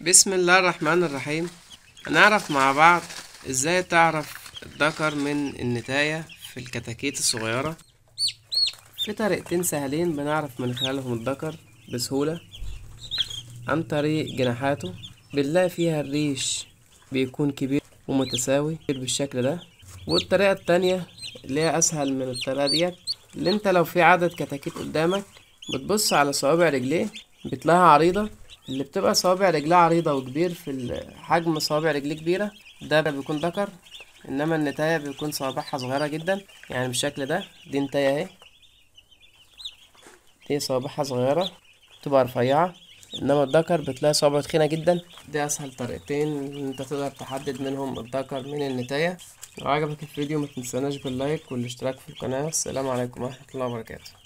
بسم الله الرحمن الرحيم. هنعرف مع بعض ازاي تعرف الذكر من النتاية في الكتاكيت الصغيرة. في طريقتين سهلين بنعرف من خلالهم الذكر بسهولة، عن طريق جناحاته. بنلاقي فيها الريش بيكون كبير ومتساوي بالشكل ده. والطريقة التانية اللي هي اسهل من الطريقة ديت، اللي انت لو في عدد كتاكيت قدامك بتبص على صوابع رجليه بتلاقيها عريضة. اللي بتبقى صوابع رجلها عريضة وكبير في حجم صوابع رجليه كبيرة ده بيكون ذكر. انما النتاية بيكون صوابعها صغيرة جدا، يعني بالشكل ده. دي نتاية اهي، دي صوابعها صغيرة تبقى رفيعة. انما الذكر بتلاقي صوابعه تخينة جدا. دي اسهل طريقتين ان انت تقدر تحدد منهم الذكر من النتاية. لو عجبك الفيديو متنساناش باللايك والاشتراك في القناة. السلام عليكم ورحمة الله وبركاته.